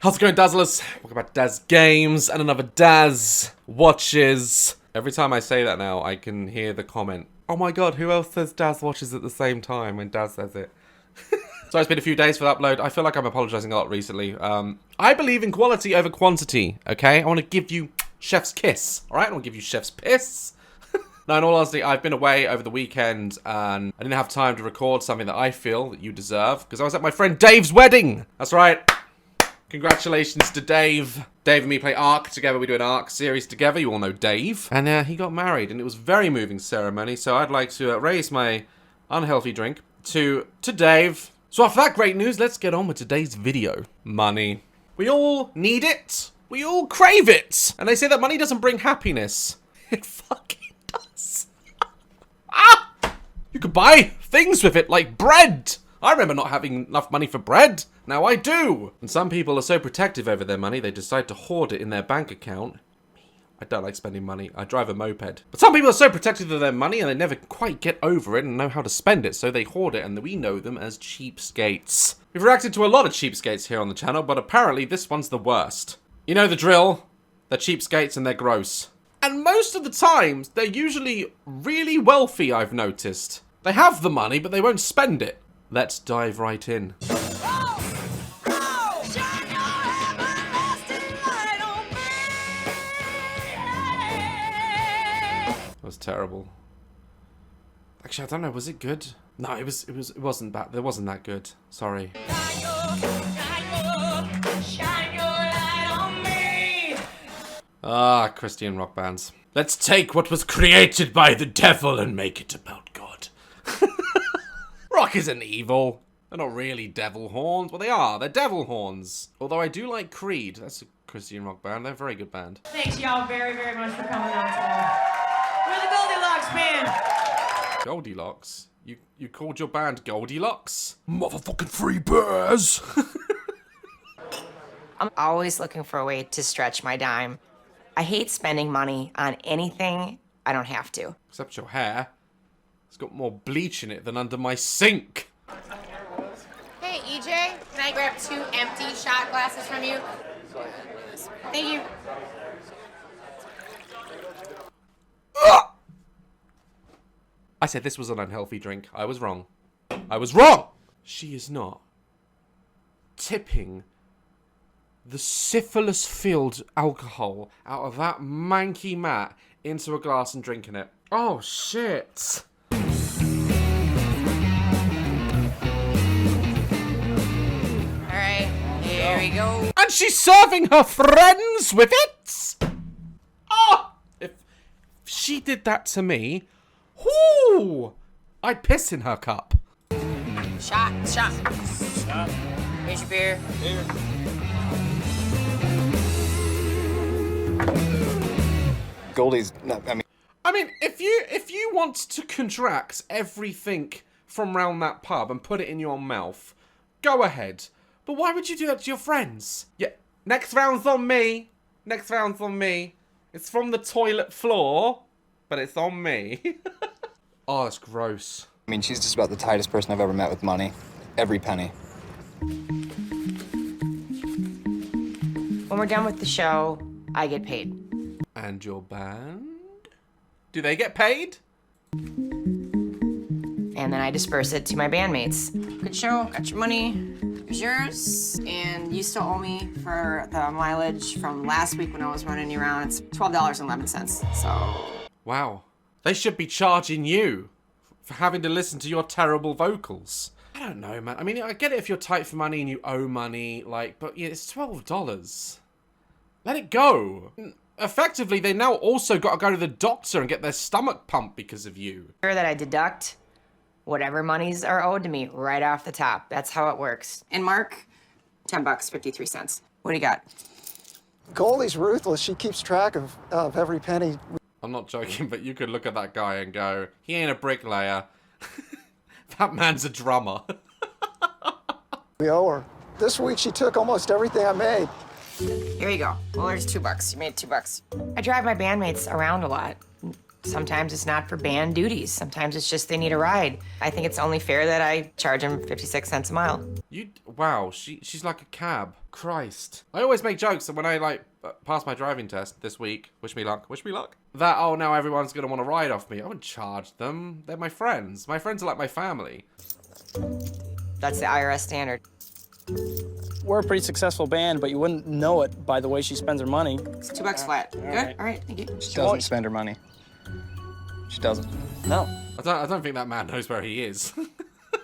How's it going, Dazzlers? Welcome back to Daz Games and another Daz Watches. Every time I say that now, I can hear the comment, oh my god, who else says Daz Watches at the same time when Daz says it? So it's been a few days for the upload. I feel like I'm apologizing a lot recently. I believe in quality over quantity, okay? I want to give you chef's kiss, alright? I want to give you chef's piss. Now, in all honesty, I've been away over the weekend and I didn't have time to record something that I feel that you deserve because I was at my friend Dave's wedding. That's right. Congratulations to Dave. Dave and me play Ark together. We do an Ark series together. You all know Dave. And he got married and it was a very moving ceremony. So I'd like to raise my unhealthy drink to Dave. So after that great news, let's get on with today's video. Money. We all need it. We all crave it. And they say that money doesn't bring happiness. It fucking does. You could buy things with it like bread. I remember not having enough money for bread. Now I do. And some people are so protective over their money, they decide to hoard it in their bank account. I don't like spending money. I drive a moped. But some people are so protective of their money and they never quite get over it and know how to spend it, so they hoard it, and we know them as cheapskates. We've reacted to a lot of cheapskates here on the channel, but apparently this one's the worst. You know the drill. They're cheapskates and they're gross. And most of the times, they're usually really wealthy, I've noticed. They have the money, but they won't spend it. Let's dive right in. That was terrible. Actually, I don't know, was it good? No, it wasn't bad. It wasn't that good. Sorry. Ah, Christian rock bands. Let's take what was created by the devil and make it about God. Rock isn't evil. They're not really devil horns. Well, they are. They're devil horns. Although I do like Creed. That's a Christian rock band. They're a very good band. Thanks, y'all, very, very much for coming out today. We're the Goldilocks band. Goldilocks? You called your band Goldilocks? Motherfucking free bears! I'm always looking for a way to stretch my dime. I hate spending money on anything I don't have to. Except your hair. It's got more bleach in it than under my sink. Hey, EJ, can I grab 2 empty shot glasses from you? Thank you. I said this was an unhealthy drink. I was wrong. I was wrong! She is not tipping the syphilis-filled alcohol out of that manky mat into a glass and drinking it. Oh, shit. Here we go. And she's serving her friends with it? Oh! If she did that to me, whoo! I'd piss in her cup. Shot. Here's your beer. Goldie's not, I mean, if you want to contract everything from round that pub and put it in your mouth, go ahead. But why would you do that to your friends? Yeah, next round's on me. Next round's on me. It's from the toilet floor, but it's on me. Oh, that's gross. I mean, she's just about the tightest person I've ever met with money. Every penny. When we're done with the show, I get paid. And your band? Do they get paid? And then I disperse it to my bandmates. Good show. Got your money. Here's yours. And you still owe me for the mileage from last week when I was running you around. It's $12.11. So. Wow. They should be charging you for having to listen to your terrible vocals. I don't know, man. I mean, I get it if you're tight for money and you owe money, like, but yeah, it's $12. Let it go. Effectively, they now also got to go to the doctor and get their stomach pumped because of you. Sure that I deduct whatever monies are owed to me right off the top. That's how it works. And Mark, $10.53. What do you got? Goldie's ruthless. She keeps track of every penny. I'm not joking, but you could look at that guy and go, he ain't a bricklayer. That man's a drummer. We owe her. This week she took almost everything I made. Here you go. Well, there's $2. You made $2. I drive my bandmates around a lot. Sometimes it's not for band duties. Sometimes it's just they need a ride. I think it's only fair that I charge them 56 cents a mile. Wow, she's like a cab. Christ. I always make jokes that when I like pass my driving test this week, wish me luck, that, oh, now everyone's gonna want to ride off me. I wouldn't charge them. They're my friends. My friends are like my family. That's the IRS standard. We're a pretty successsul band, but you wouldn't know it by the way she spends her money. It's $2 flat. Good? All right, thank you. She doesn't spend her money. She doesn't. No. I don't think that man knows where he is. Well,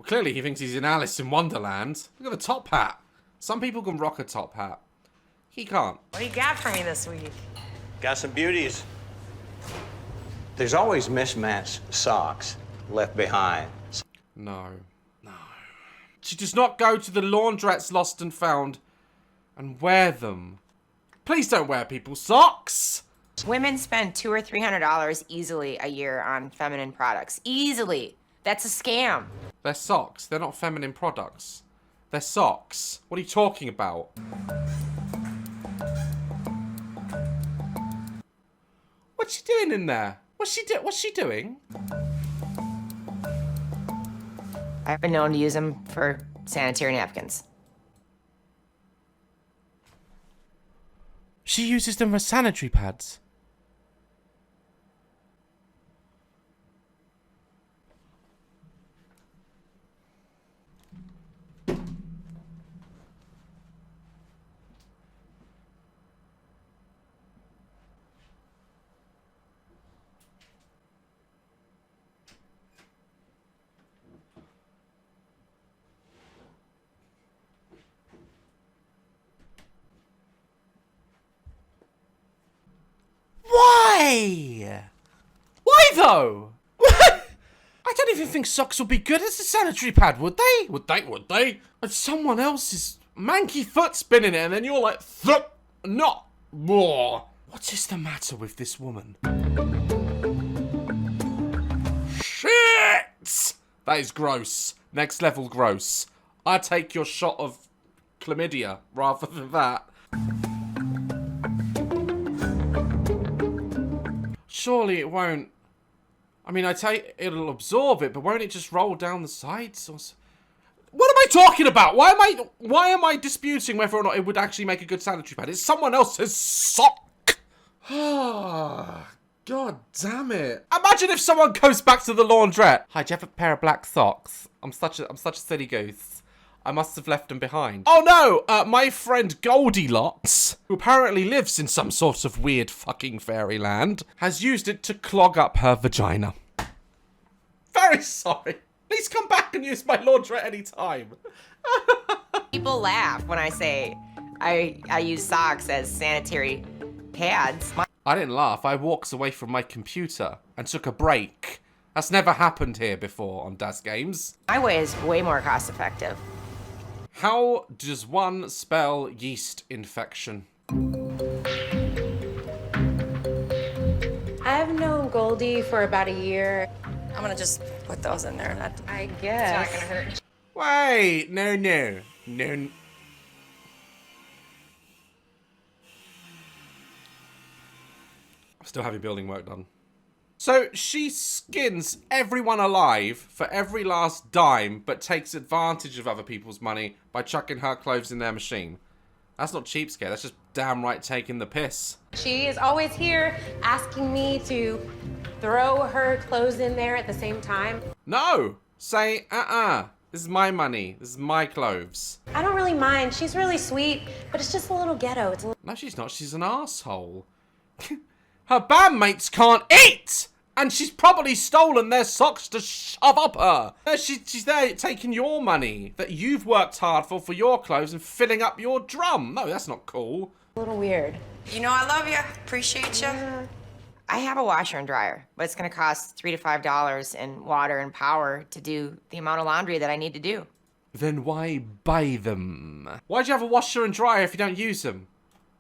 clearly he thinks he's in Alice in Wonderland. Look at the top hat. Some people can rock a top hat. He can't. What do you got for me this week? Got some beauties. There's always mismatched socks left behind. No. She does not go to the laundrettes lost and found and wear them. Please don't wear people's socks. Women spend $200 or $300 easily a year on feminine products. Easily. That's a scam. They're socks. They're not feminine products. They're socks. What are you talking about? What's she doing in there? What's she doing? I've been known to use them for sanitary napkins. She uses them for sanitary pads. Why? Why though? I don't even think socks would be good as a sanitary pad, would they? Would they? And someone else's manky foot spinning it, and then you're like, not more. What is the matter with this woman? Shit! That is gross. Next level gross. I'd take your shot of chlamydia rather than that. Surely it won't. I mean, it'll absorb it, but won't it just roll down the sides? Or what am I talking about? Why am I disputing whether or not it would actually make a good sanitary pad? It's someone else's sock. God damn it! Imagine if someone goes back to the laundrette. Hi, do you have a pair of black socks? I'm such a silly goose. I must have left them behind. Oh no! My friend Goldilocks, who apparently lives in some sort of weird fucking fairyland, has used it to clog up her vagina. Very sorry. Please come back and use my laundrette anytime. People laugh when I say I use socks as sanitary pads. I didn't laugh. I walked away from my computer and took a break. That's never happened here before on Daz Games. My way is way more cost effective. How does one spell yeast infection? I've known Goldie for about a year. I'm gonna just put those in there. I guess. It's not gonna hurt. Wait, no. I'm still having building work done. So she skins everyone alive for every last dime, but takes advantage of other people's money by chucking her clothes in their machine. That's not cheapskate, that's just downright taking the piss. She is always here asking me to throw her clothes in there at the same time. No! Say, this is my money, this is my clothes. I don't really mind. She's really sweet, but it's just a little ghetto. It's a little... No, she's not, she's an asshole. Her bandmates can't eat! And she's probably stolen their socks to shove up her. She's there taking your money that you've worked hard for your clothes and filling up your drum. No, that's not cool. A little weird. You know I love you. Appreciate you. I have a washer and dryer, but it's gonna cost $3 to $5 in water and power to do the amount of laundry that I need to do. Then why buy them? Why'd you have a washer and dryer if you don't use them?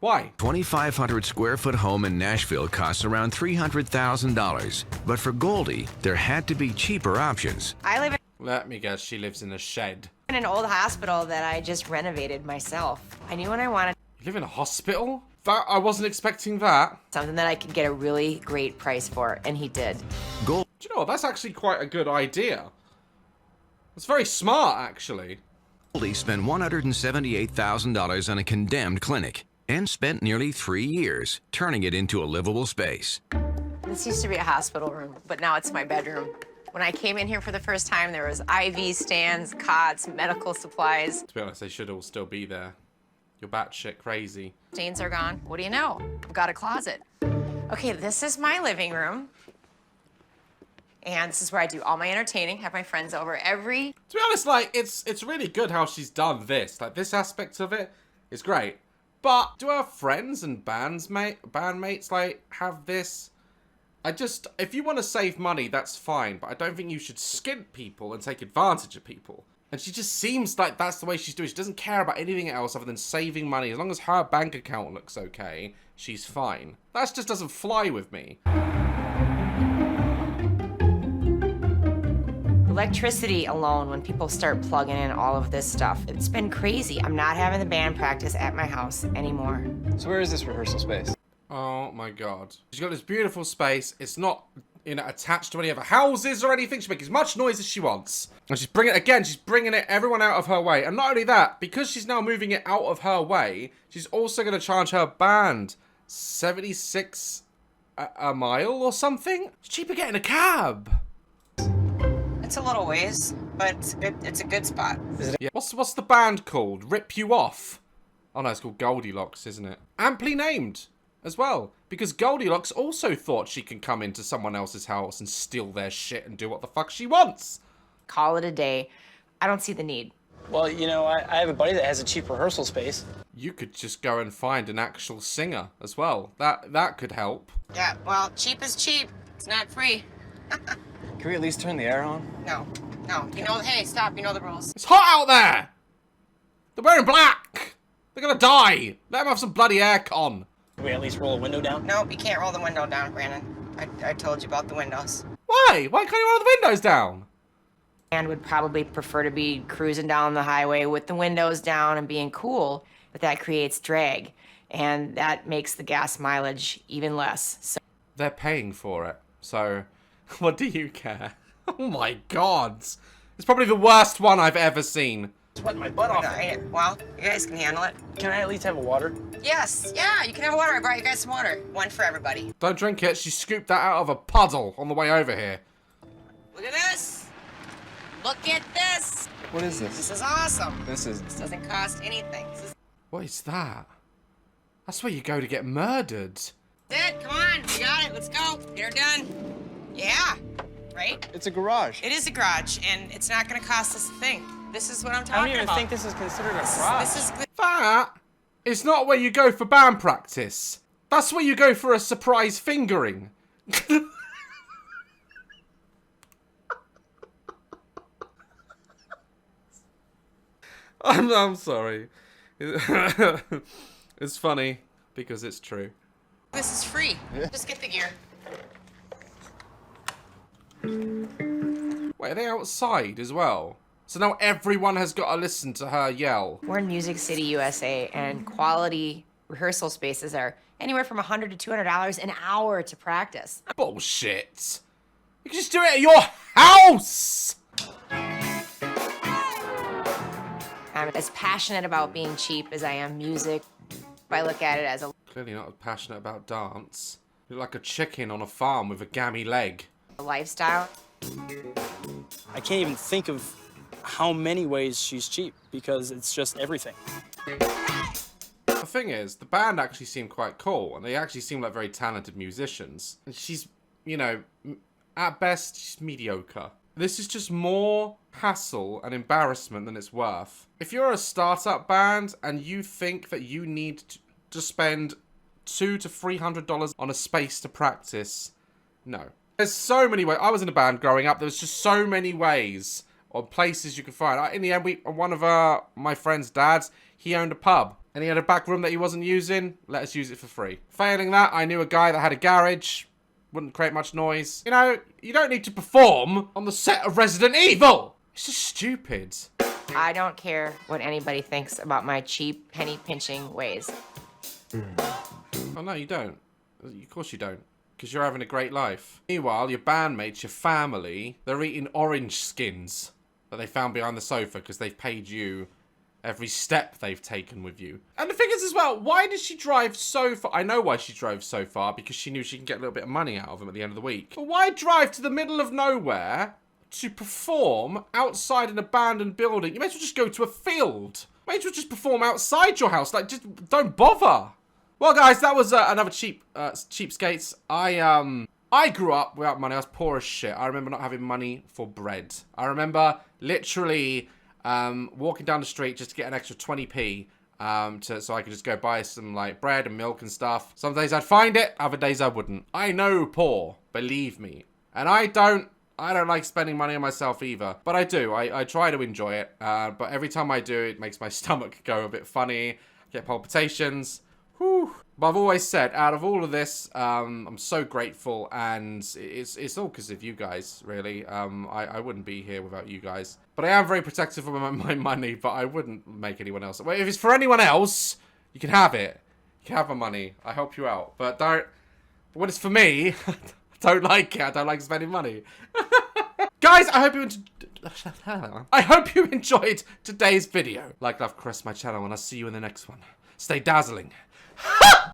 Why? 2,500 square foot home in Nashville costs around $300,000. But for Goldie, there had to be cheaper options. I live Let me guess, she lives in a shed. in an old hospital that I just renovated myself. I knew when I wanted You live in a hospital? That I wasn't expecting that. something that I could get a really great price for, and he did. Gold. Do you know what? That's actually quite a good idea. It's very smart, actually. Goldie spent $178,000 on a condemned clinic and spent nearly 3 years turning it into a livable space. This used to be a hospital room, but now it's my bedroom. When I came in here for the first time, there was IV stands, cots, medical supplies. To be honest, they should all still be there. You're batshit crazy. Stains are gone. What do you know? I've got a closet. Okay, this is my living room. And this is where I do all my entertaining, have my friends over every... To be honest, like, it's really good how she's done this. Like, this aspect of it is great. But do our friends and bandmates, like, have this? If you want to save money, that's fine. But I don't think you should skimp people and take advantage of people. And she just seems like that's the way she's doing. She doesn't care about anything else other than saving money. As long as her bank account looks okay, she's fine. That just doesn't fly with me. Electricity alone, when people start plugging in all of this stuff, it's been crazy. I'm not having the band practice at my house anymore. So where is this rehearsal space? Oh my god. She's got this beautiful space. It's not, attached to any other houses or anything. She can make as much noise as she wants. And she's bringing it everyone out of her way. And not only that, because she's now moving it out of her way, she's also going to charge her band 76 a mile or something. It's cheaper getting a cab. It's a little ways, but it's a good spot. Yeah. What's the band called? Rip You Off? Oh no, it's called Goldilocks, isn't it? Amply named as well, because Goldilocks also thought she can come into someone else's house and steal their shit and do what the fuck she wants. Call it a day. I don't see the need. Well, you know, I have a buddy that has a cheap rehearsal space. You could just go and find an actual singer as well. That could help. Yeah, well, cheap is cheap. It's not free. Can we at least turn the air on? No. You know, hey, stop. You know the rules. It's hot out there! They're wearing black! They're gonna die! Let them have some bloody aircon. Can we at least roll a window down? Nope, you can't roll the window down, Brandon. I told you about the windows. Why? Why can't you roll the windows down? And would probably prefer to be cruising down the highway with the windows down and being cool, but that creates drag, and that makes the gas mileage even less. So They're paying for it, so what do you care? Oh my god. It's probably the worst one I've ever seen. Sweating my butt off. Well, you guys can handle it. Can I at least have a water? Yes, yeah, you can have water. I brought you guys some water. One for everybody. Don't drink it. She scooped that out of a puddle on the way over here. Look at this. Look at this. What is this? This is awesome. This is... This doesn't cost anything. What is that? That's where you go to get murdered. That's it. Come on. We got it. Let's go. Get her done. Yeah. Right? It's a garage. It is a garage, and it's not going to cost us a thing. This is what I'm I talking don't even about. think this is considered a garage. This is That is not where you go for band practice. That's where you go for a surprise fingering. I'm sorry. It's funny because it's true. This is free. Just get the gear. Wait, are they outside as well? So now everyone has got to listen to her yell. we're in Music City, USA, and quality rehearsal spaces are anywhere from $100 to $200 an hour to practice. Bullshit. You can just do it at your house. I'm as passionate about being cheap as I am music. I look at it as a Clearly not as passionate about dance. You're like a chicken on a farm with a gammy leg. lifestyle. I can't even think of how many ways she's cheap because it's just everything. The thing is, the band actually seem quite cool, and they actually seem like very talented musicians. And she's, you know, at best, she's mediocre. This is just more hassle and embarrassment than it's worth. If you're a startup band and you think that you need to spend $200 to $300 on a space to practice, no. There's so many ways. I was in a band growing up. There was just so many ways or places you could find. In the end, one of my friend's dads, he owned a pub. And he had a back room that he wasn't using. Let us use it for free. Failing that, I knew a guy that had a garage. Wouldn't create much noise. You know, you don't need to perform on the set of Resident Evil. It's just stupid. I don't care what anybody thinks about my cheap penny pinching ways. Oh, no, you don't. Of course you don't. Because you're having a great life. Meanwhile, your bandmates, your family, they're eating orange skins that they found behind the sofa because they've paid you every step they've taken with you. And the thing is as well, why did she drive so far? I know why she drove so far, because she knew she can get a little bit of money out of them at the end of the week. But why drive to the middle of nowhere to perform outside an abandoned building? You may as well just go to a field. You may as well just perform outside your house. Like, just don't bother. Well, guys, that was another cheapskates. I grew up without money. I was poor as shit. I remember not having money for bread. I remember literally walking down the street just to get an extra 20p so I could just go buy some like bread and milk and stuff. Some days I'd find it, other days I wouldn't. I know poor, believe me. And I don't like spending money on myself either. But I do. I try to enjoy it. But every time I do, it makes my stomach go a bit funny. Get palpitations. Whew. But I've always said, out of all of this, I'm so grateful, and it's all because of you guys, really. I wouldn't be here without you guys. But I am very protective of my money, but I wouldn't make anyone else. Well, if it's for anyone else, you can have it. You can have my money. I help you out. But don't... But when it's for me, I don't like it. I don't like spending money. Guys, I hope you enjoyed today's video. Like, love, caress my channel, and I'll see you in the next one. Stay dazzling.